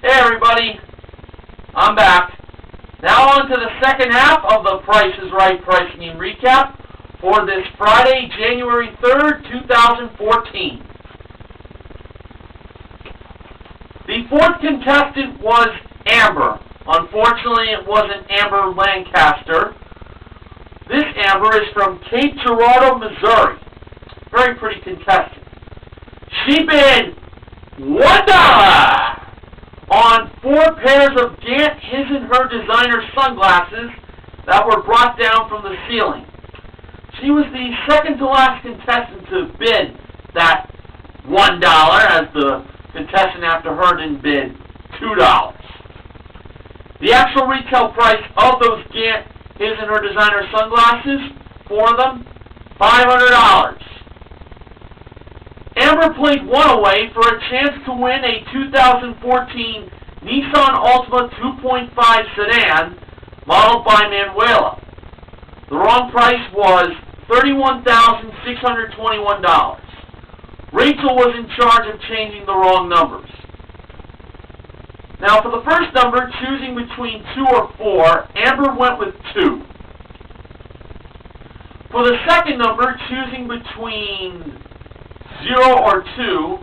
Hey everybody, I'm back. Now on to the second half of the Price is Right Pricing and Recap for this Friday, January 3rd, 2014. The fourth contestant was Amber. Unfortunately, it wasn't Amber Lancaster. This Amber is from Cape Girardeau, Missouri. Very pretty contestant. She bid $1 on 4 pairs of Gant his and her designer sunglasses that were brought down from the ceiling. She was the second to last contestant to bid that $1, as the contestant after her didn't bid $2. The actual retail price of those Gant his and her designer sunglasses, 4 of them, $500. Amber played 1 away for a chance to win a 2014 Nissan Altima 2.5 Sedan modeled by Manuela. The wrong price was $31,621. Rachel was in charge of changing the wrong numbers. Now for the first number, choosing between 2 or 4, Amber went with 2. For the second number, choosing between 0 or 2,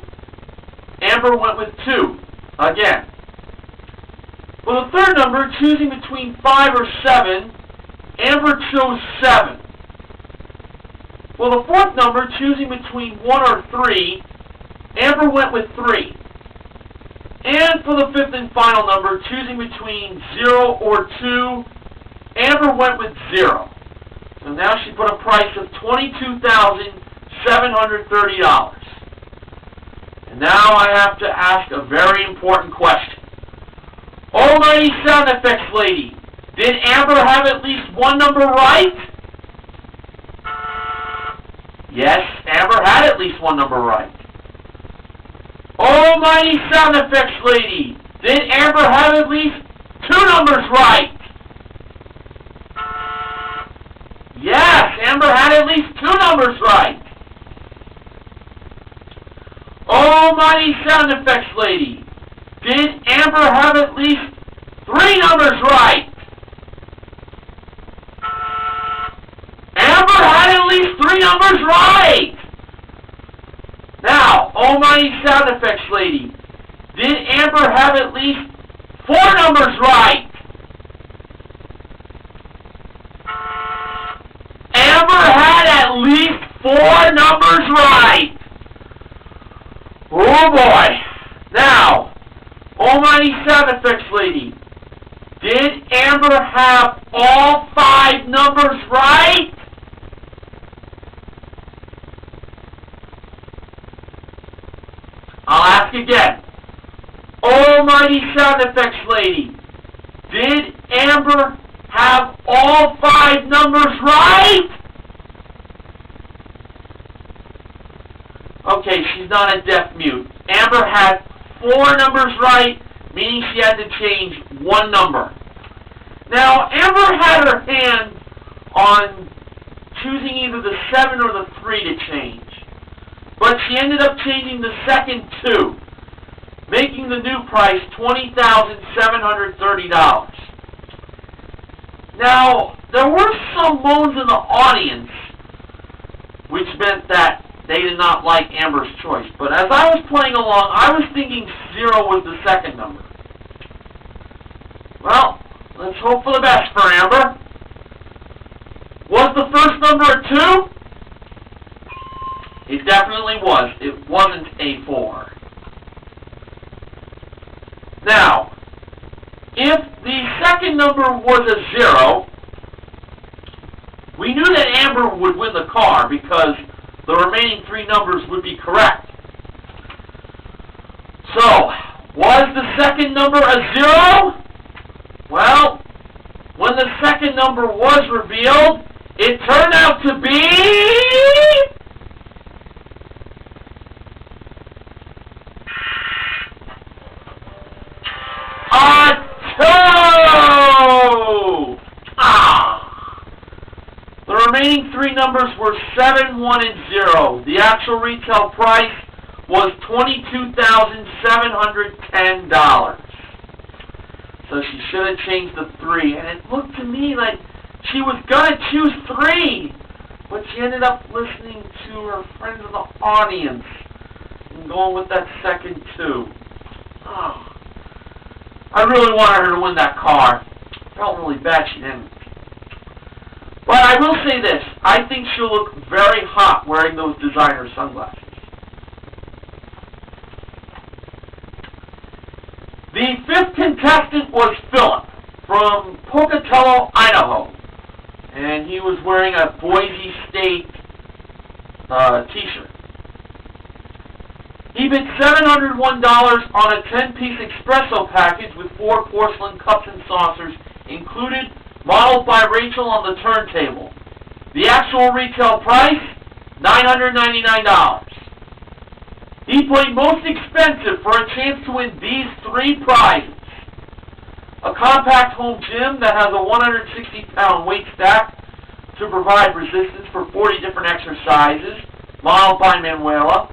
Amber went with 2, again. For the third number, choosing between 5 or 7, Amber chose 7. For the fourth number, choosing between 1 or 3, Amber went with 3. And for the fifth and final number, choosing between 0 or 2, Amber went with 0. So now she put a price of $22,730. And now I have to ask a very important question. Almighty sound effects lady, did Amber have at least one number right? Yes, Amber had at least one number right. Almighty sound effects lady, did Amber have at least 2 numbers right? Yes, Amber had at least 2 numbers right. Almighty sound effects lady, did Amber have at least 3 numbers right? Amber had at least 3 numbers right. Now, almighty sound effects lady, did Amber have at least 4 numbers right? Amber had at least 4 numbers right. Oh boy. Now, almighty sound effects lady, did Amber have all 5 numbers right? I'll ask again. Almighty sound effects lady, did Amber have all 5 numbers right? Okay, she's not a deaf mute. Amber had 4 numbers right, meaning she had to change 1 number. Now, Amber had her hand on choosing either the 7 or the 3 to change. But she ended up changing the second 2, making the new price $20,730. Now, there were some moans in the audience, which meant that they did not like Amber's choice. But as I was playing along, I was thinking 0 was the second number. Well, let's hope for the best for Amber. Was the first number a 2? It definitely was. It wasn't a 4. Now, if the second number was a 0, we knew that Amber would win the car because the remaining 3 numbers would be correct. So, was the second number a 0? Well, when the second number was revealed, it turned out to be a 2! The remaining 3 numbers were 7, 1, and 0. The actual retail price was $22,710. So she should have changed the 3. And it looked to me like she was going to choose 3. But she ended up listening to her friends in the audience and going with that second 2. Oh. I really wanted her to win that car. Felt really bad she didn't. But I will say this. I think she'll look very hot wearing those designer sunglasses. The 5th contestant was Philip from Pocatello, Idaho. And he was wearing a Boise State t-shirt. He bid $701 on a 10-piece espresso package with 4 porcelain cups and saucers included, modeled by Rachel on the turntable. The actual retail price, $999. He played most expensive for a chance to win these 3 prizes. A compact home gym that has a 160-pound weight stack to provide resistance for 40 different exercises, modeled by Manuela.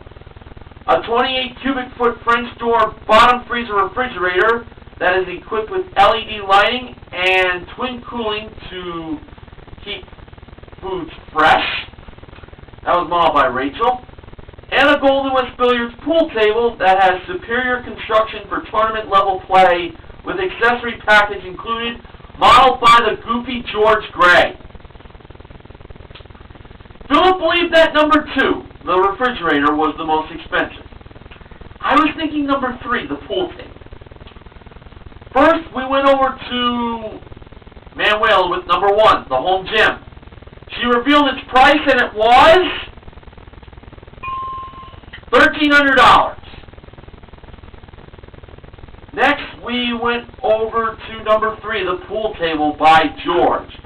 A 28 cubic foot French door bottom freezer refrigerator that is equipped with LED lighting and twin cooling to keep foods fresh. That was modeled by Rachel. And a Golden West Billiards pool table that has superior construction for tournament level play with accessory package included, modeled by the goofy George Gray. Philip believed that number 2, the refrigerator, was the most expensive. I was thinking number 3, the pool table. First, we went over to Manuela with number 1, the home gym. She revealed its price, and it was $1,300. Next, we went over to number 3, the pool table by George.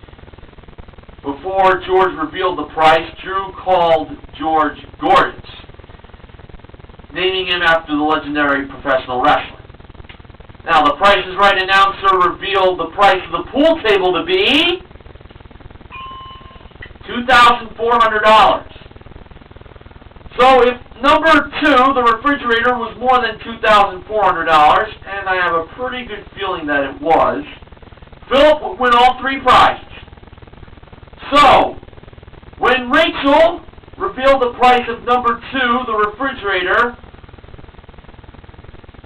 Before George revealed the price, Drew called George gorgeous, naming him after the legendary professional wrestler. Now, the Price is Right announcer revealed the price of the pool table to be $2,400. So if number 2, the refrigerator, was more than $2,400, and I have a pretty good feeling that it was, Philip would win all 3 prizes. So, when Rachel revealed the price of number 2, the refrigerator,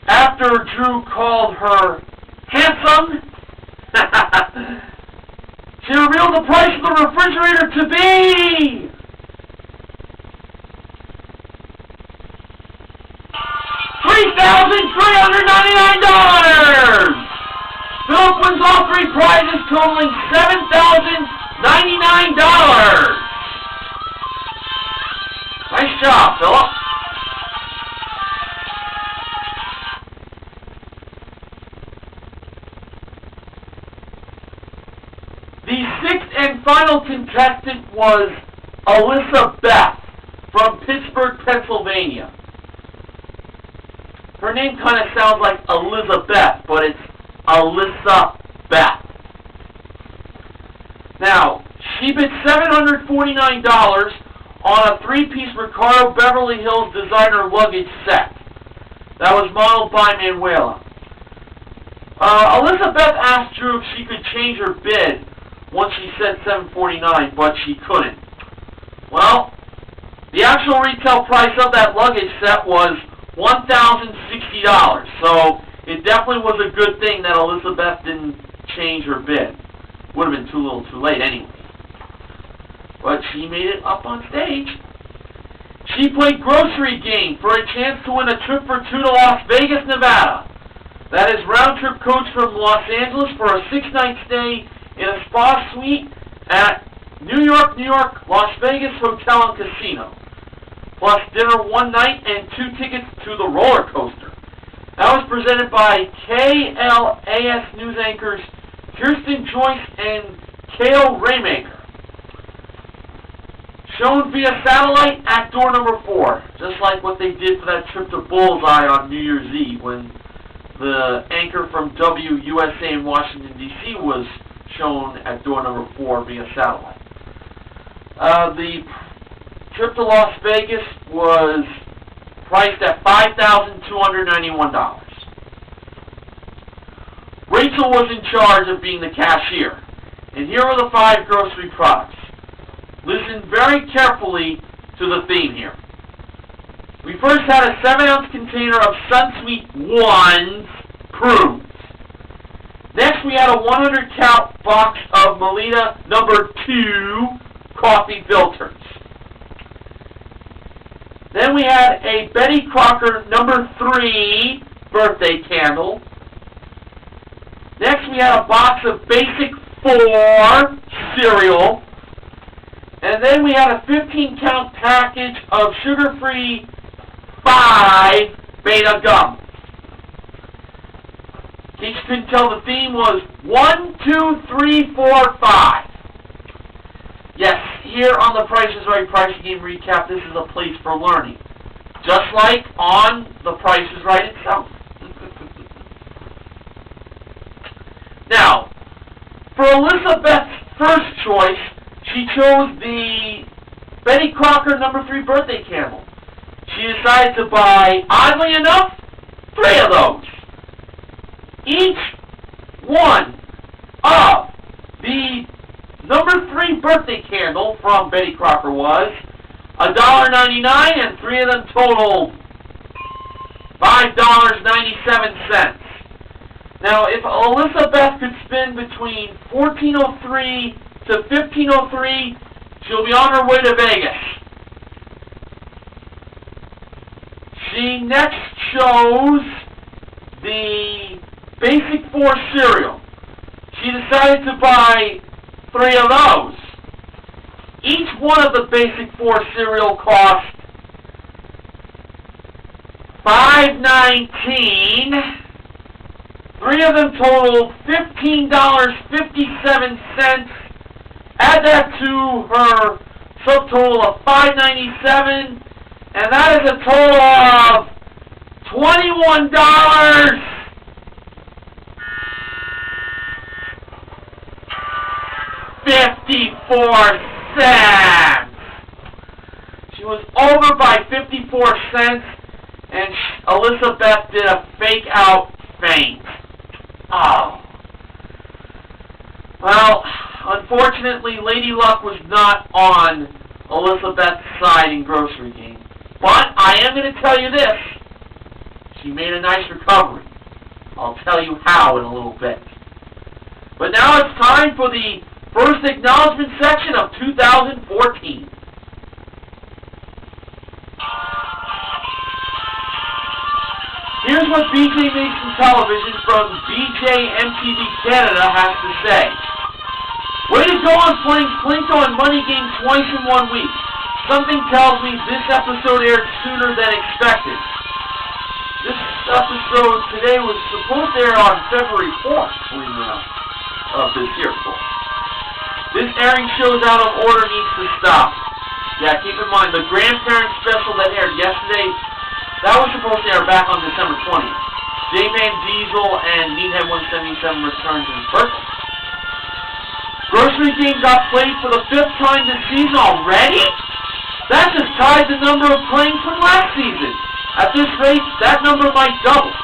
after Drew called her handsome, she revealed the price of the refrigerator to be $3,399! Philip wins all 3 prizes, totaling $7,099. Nice job, Philip. The 6th and final contestant was Alyssa Beth from Pittsburgh, Pennsylvania. Her name kind of sounds like Elizabeth, but it's Alyssa Beth. Now, she bid $749 on a 3-piece Ricardo Beverly Hills designer luggage set. That was modeled by Manuela. Elizabeth asked Drew if she could change her bid once she said $749, but she couldn't. Well, the actual retail price of that luggage set was $1,060, so it definitely was a good thing that Elizabeth didn't change her bid. Would have been too little too late anyway. But she made it up on stage. She played grocery game for a chance to win a trip for 2 to Las Vegas, Nevada. That is round-trip coach from Los Angeles for a 6-night stay in a spa suite at New York, Las Vegas Hotel and Casino. Plus dinner one night and 2 tickets to the roller coaster. That was presented by KLAS news anchors Kirsten, Joyce, and Cale Ramaker. Shown via satellite at door number 4, just like what they did for that trip to Bullseye on New Year's Eve when the anchor from WUSA in Washington, D.C. was shown at door number 4 via satellite. The trip to Las Vegas was priced at $5,291. Rachel was in charge of being the cashier. And here are the 5 grocery products. Listen very carefully to the theme here. We first had a 7-ounce container of Sunsweet 1's prunes. Next, we had a 100-count box of Melita number 2 coffee filters. Then we had a Betty Crocker number 3 birthday candle. Next, we had a box of Basic 4 cereal. And then we had a 15-count package of sugar-free 5 Beta gum. In case you couldn't tell, the theme was 1, 2, 3, 4, 5. Yes, here on the Price is Right Pricing Game Recap, this is a place for learning. Just like on the Price is Right itself. Now, for Elizabeth's first choice, she chose the Betty Crocker number 3 birthday candle. She decided to buy, oddly enough, 3 of those. Each one of the number 3 birthday candle from Betty Crocker was $1.99, and 3 of them totaled $5.97. Now, if Elizabeth could spin between 1403 to 1503, she'll be on her way to Vegas. She next chose the Basic 4 cereal. She decided to buy 3 of those. Each one of the Basic 4 cereal cost $5.19. 3 of them totaled $15.57. Add that to her subtotal of $5.97, and that is a total of $21.54. She was over by 54 cents, and Elizabeth did a fake-out faint. Oh. Well, unfortunately, Lady Luck was not on Elizabeth's side in grocery game. But I am going to tell you this. She made a nice recovery. I'll tell you how in a little bit. But now it's time for the first acknowledgement section of 2014. Here's what BJ Makes in Television from BJ MTV Canada has to say. Way to go on playing Plinko and Money Game twice in 1 week. Something tells me this episode aired sooner than expected. This episode today was supposed to air on February 4th, believe it or not, of this year, of course. This airing show's out of order needs to stop. Yeah, keep in mind, the grandparent special that aired yesterday, that was supposed to air back on December 20th. J-Man Diesel and Meathead 177 returns in purple. Grocery game got played for the 5th time this season already? That just tied the number of playing from last season. At this rate, that number might double.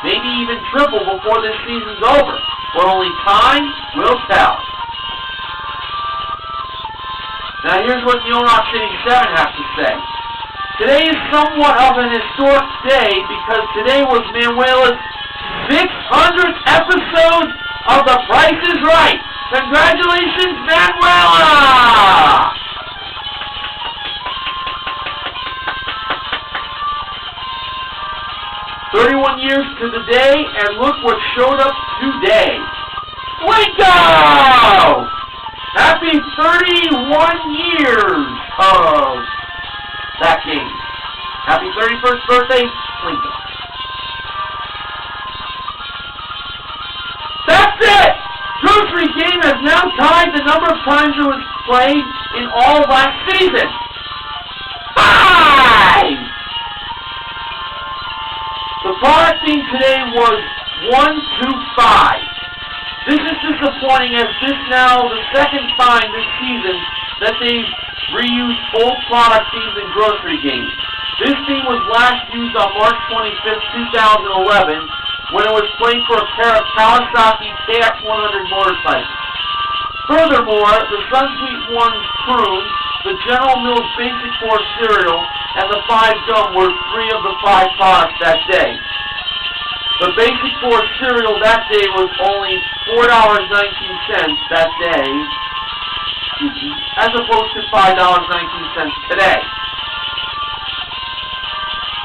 Maybe even triple before this season's over. But only time will tell. Now here's what New Rock City 7 has to say. Today is somewhat of an historic day because today was Manuela's 600th episode of The Price is Right. Congratulations, Manuela! "31 years to the day, and look what showed up today. Plinko! Happy 31 years of that game. Happy 31st birthday, Plinko." That's it! Grocery game has now tied the number of times it was played in all last season. 5! The product theme today was 1, 2, 5. This is disappointing as this now the second time this season that they've reused old product themes in grocery games. This theme was last used on March 25th, 2011, when it was playing for a pair of Kawasaki KX100 motorcycles. Furthermore, the Sunsweet Ones prunes, the General Mills Basic 4 cereal, and the 5 gum were 3 of the 5 products that day. The Basic 4 cereal that day was only $4.19 that day, as opposed to $5.19 today.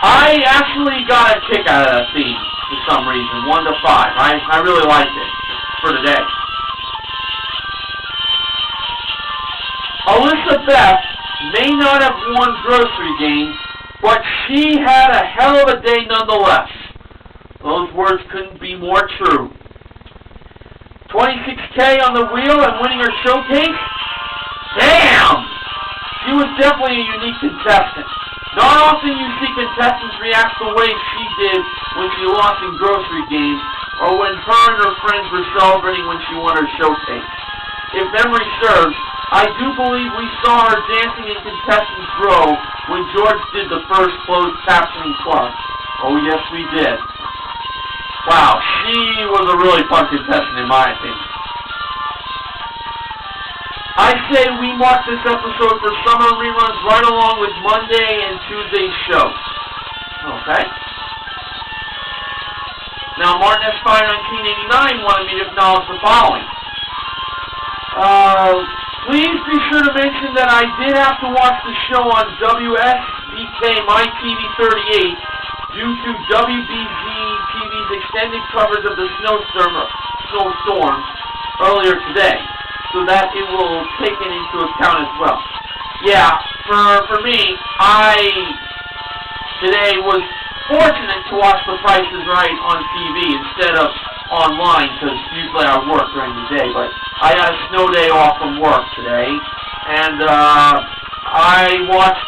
I actually got a kick out of that theme for some reason, 1 to 5. I really liked it for today. Elizabeth may not have won grocery games, but she had a hell of a day nonetheless. Those words couldn't be more true. 26K on the wheel and winning her showcase? Damn! She was definitely a unique contestant. Not often you see contestants react the way she did when she lost in grocery games, or when her and her friends were celebrating when she won her showcase. If memory serves, I do believe we saw her dancing in Contestants Row when George did the first closed captioning club. Oh yes, we did. Wow, she was a really fun contestant in my opinion. I say we mark this episode for summer reruns right along with Monday and Tuesday's show. Okay? Now, Martin S. 1989 wanted me to acknowledge the following. Please be sure to mention that I did have to watch the show on WSBK My TV 38 due to WBZ TV's extended coverage of the snowstorm earlier today, so that it will take it into account as well. Yeah, for me, I today was fortunate to watch The Price is Right on TV instead of online, because usually I work during the day, but I got a snow day off from work today, and I watched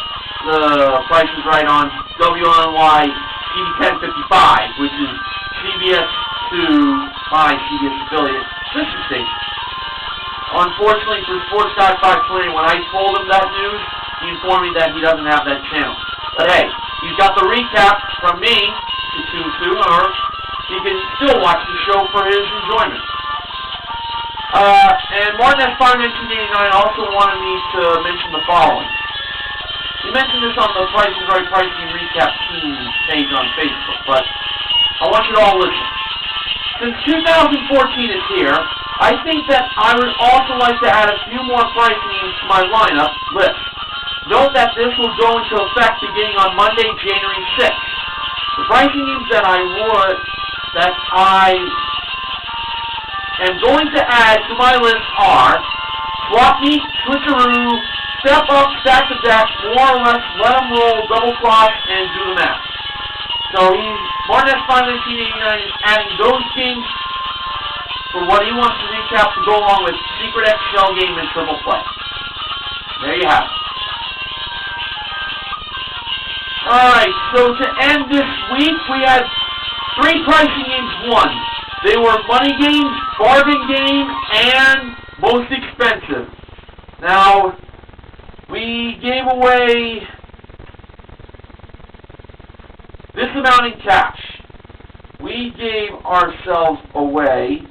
The Price is Right on WNY TV 1055, which is CBS 2, my CBS affiliate, sister station. Unfortunately for Sports Guy 520, when I told him that news, he informed me that he doesn't have that channel. But hey, he's got the recap from me to tune to, or he can still watch the show for his enjoyment. And Martin S. 1989 also wanted me to mention the following. He mentioned this on the Price is Right Pricing Recap team page on Facebook, but I want you to all listen. Since 2014 is here, I think that I would also like to add a few more pricing games to my lineup list. Note that this will go into effect beginning on Monday, January 6th. The pricing games that I am going to add to my list are Swap Meet, Switcheroo, Step Up, Stack the Deck, More or Less, Let 'em Roll, Double Cross, and Do the Math. So Martin S. 1989 is adding those games for what he wants to recap to go along with Secret X Shell Game and Triple Play. There you have it. Alright, so to end this week, we had 3 pricing games won. They were Money Game, Bargain Game, and Most Expensive. Now, we gave away this amount in cash. We gave ourselves away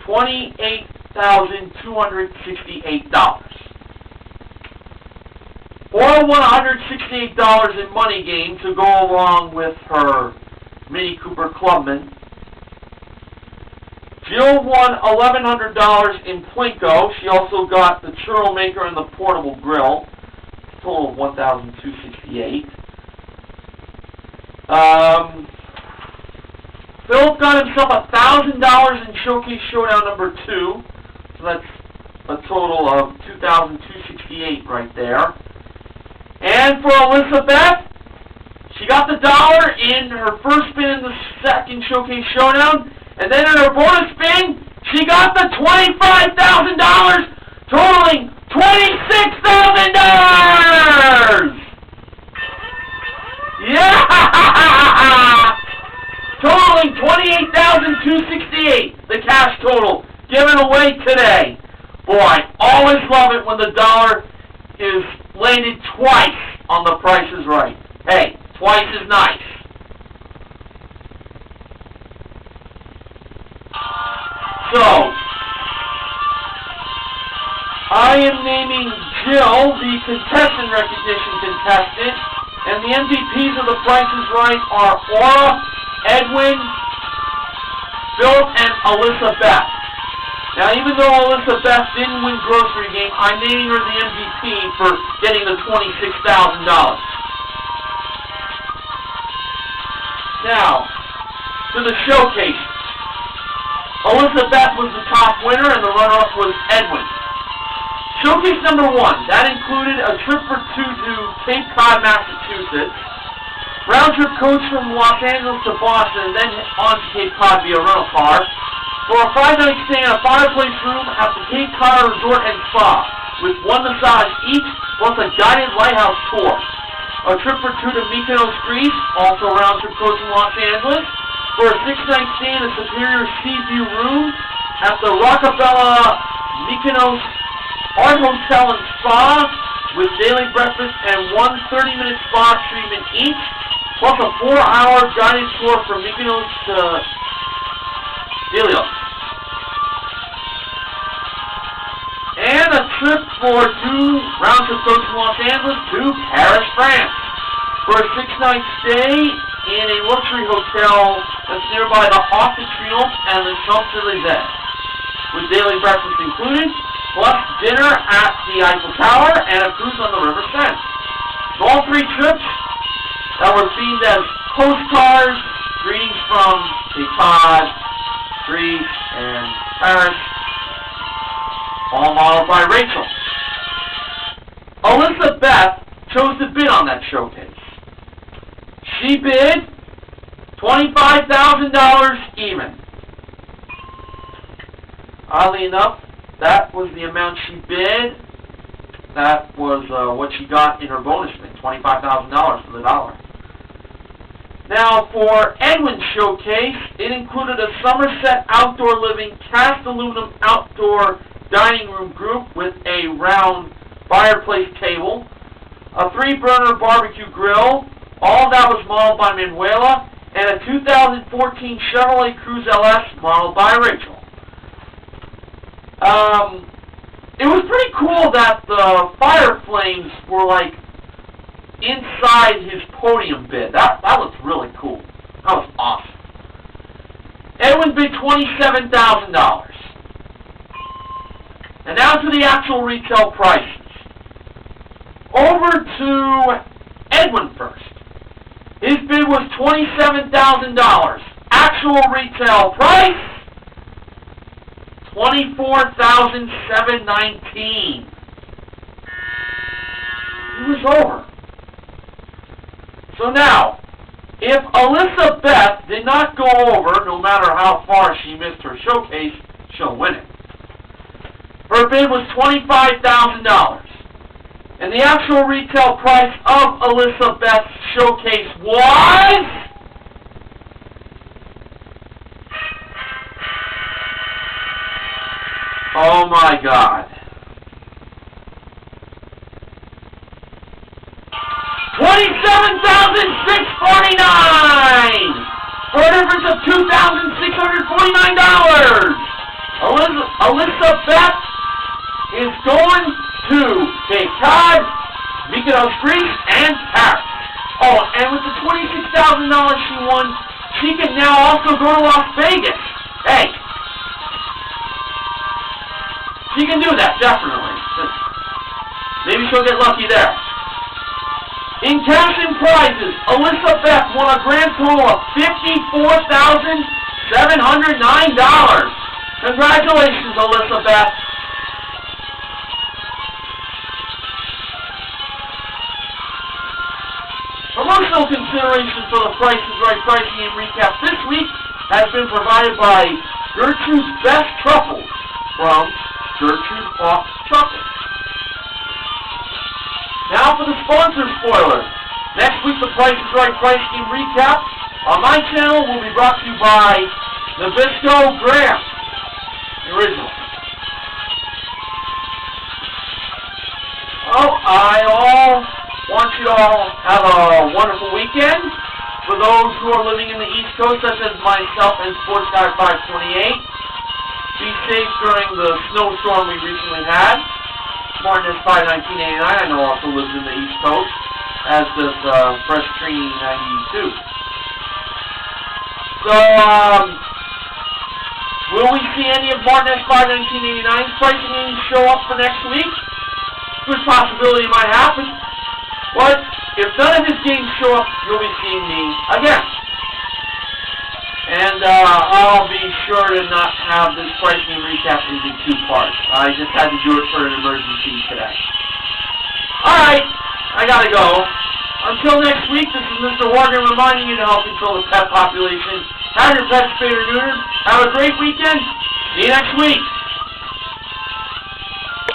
$28,268. Or $168 in Money Game to go along with her Mini Cooper Clubman. Jill won $1,100 in Plinko. She also got the Churro Maker and the Portable Grill. Total of $1,268. Philip got himself $1,000 in Showcase Showdown number 2. So that's a total of $2,268 right there. And for Elizabeth, she got the $1 in her first spin in the second Showcase Showdown, and then in her bonus spin, she got the $25,000, totaling $26,000! Yeah! Totaling $28,268, the cash total, given away today. Boy, I always love it when the dollar is landed twice on The Price is Right. Hey, twice is nice. So, I am naming Jill the contestant recognition contestant, and the MVPs of the Price is Right are Aura, Edwin, Phil, and Alyssa Beth. Now, even though Alyssa Beth didn't win grocery game, I'm naming her the MVP for getting the $26,000. Now, to the showcase. Alyssa Beth was the top winner, and the runner-up was Edwin. Showcase number 1, that included a trip for 2 to Cape Cod, Massachusetts, round-trip coach from Los Angeles to Boston, and then on to Cape Cod via rental car, for a 5-night stay in a fireplace room at the Cape Cod Resort and Spa, with 1 massage each, plus a guided lighthouse tour. A trip for 2 to Mykonos, Greece, also round-trip coach in Los Angeles, for a 6-night stay in a superior sea view room at the Rockefeller Mykonos Art Hotel and Spa, with daily breakfast and 1 30-minute spa treatment each, plus a 4-hour guided tour from Mykonos to Helios. And a trip for 2 round-trip coach from Los Angeles to Paris, France, for a 6-night stay in a luxury hotel that's nearby the Arc de Triomphe and the Champs-Élysées, with daily breakfast included, plus dinner at the Eiffel Tower and a cruise on the River Seine. So all 3 trips that were themed as postcards, greetings from Cape Cod, Greece, and Paris, all modeled by Rachel. Alyssa Beth chose to bid on that showcase. She bid $25,000 even. Oddly enough, that was the amount she bid. That was what she got in her bonus bid, $25,000 for the dollar. Now, for Edwin's showcase, it included a Somerset Outdoor Living cast aluminum outdoor dining room group with a round fireplace table, a 3-burner barbecue grill, all that was modeled by Manuela, and a 2014 Chevrolet Cruze LS modeled by Rachel. It was pretty cool that the fire flames were like inside his podium bid. That looked really cool. That was awesome. Edwin bid $27,000. And now to the actual retail prices. Over to Edwin first. His bid was $27,000. Actual retail price, $24,719. He was over. So now, if Alyssa Beth did not go over, no matter how far she missed her showcase, she'll win it. Her bid was $25,000. And the actual retail price of Alyssa Beth's showcase was oh my God. $27,649! For a difference of $2,649! Alyssa Beth is going to Cape Cod, Mykonos, Greece, and Paris. Oh, and with the $26,000 she won, she can now also go to Las Vegas. Hey. She can do that, definitely. Maybe she'll get lucky there. In cash and prizes, Alyssa Beth won a grand total of $54,709. Congratulations, Alyssa Beth. Promotional consideration for the Price is Right pricing and recap this week has been provided by Gertrude's Best Truffles from Gertrude Hawk Chocolate. Now for the sponsor spoiler. Next week, the Price is Right price scheme recap on my channel will be brought to you by Nabisco Graham, the original. Oh, I all want you to all have a wonderful weekend. For those who are living in the East Coast, such as myself and Sports Guy 528, Be safe during the snowstorm we recently had. Martin S. 1989, I know, also lives in the East Coast, as does Fresh Trini 92. So, will we see any of Martin S. 1989's pricing games show up for next week? Good possibility it might happen. But if none of his games show up, you'll be seeing me again. And I'll be sure to not have this pricing recap into 2 parts. I just had to do it for an emergency today. Alright, I gotta go. Until next week, this is Mr. Wagner reminding you to help control the pet population. Have your pets spayed or neutered. Have a great weekend. See you next week.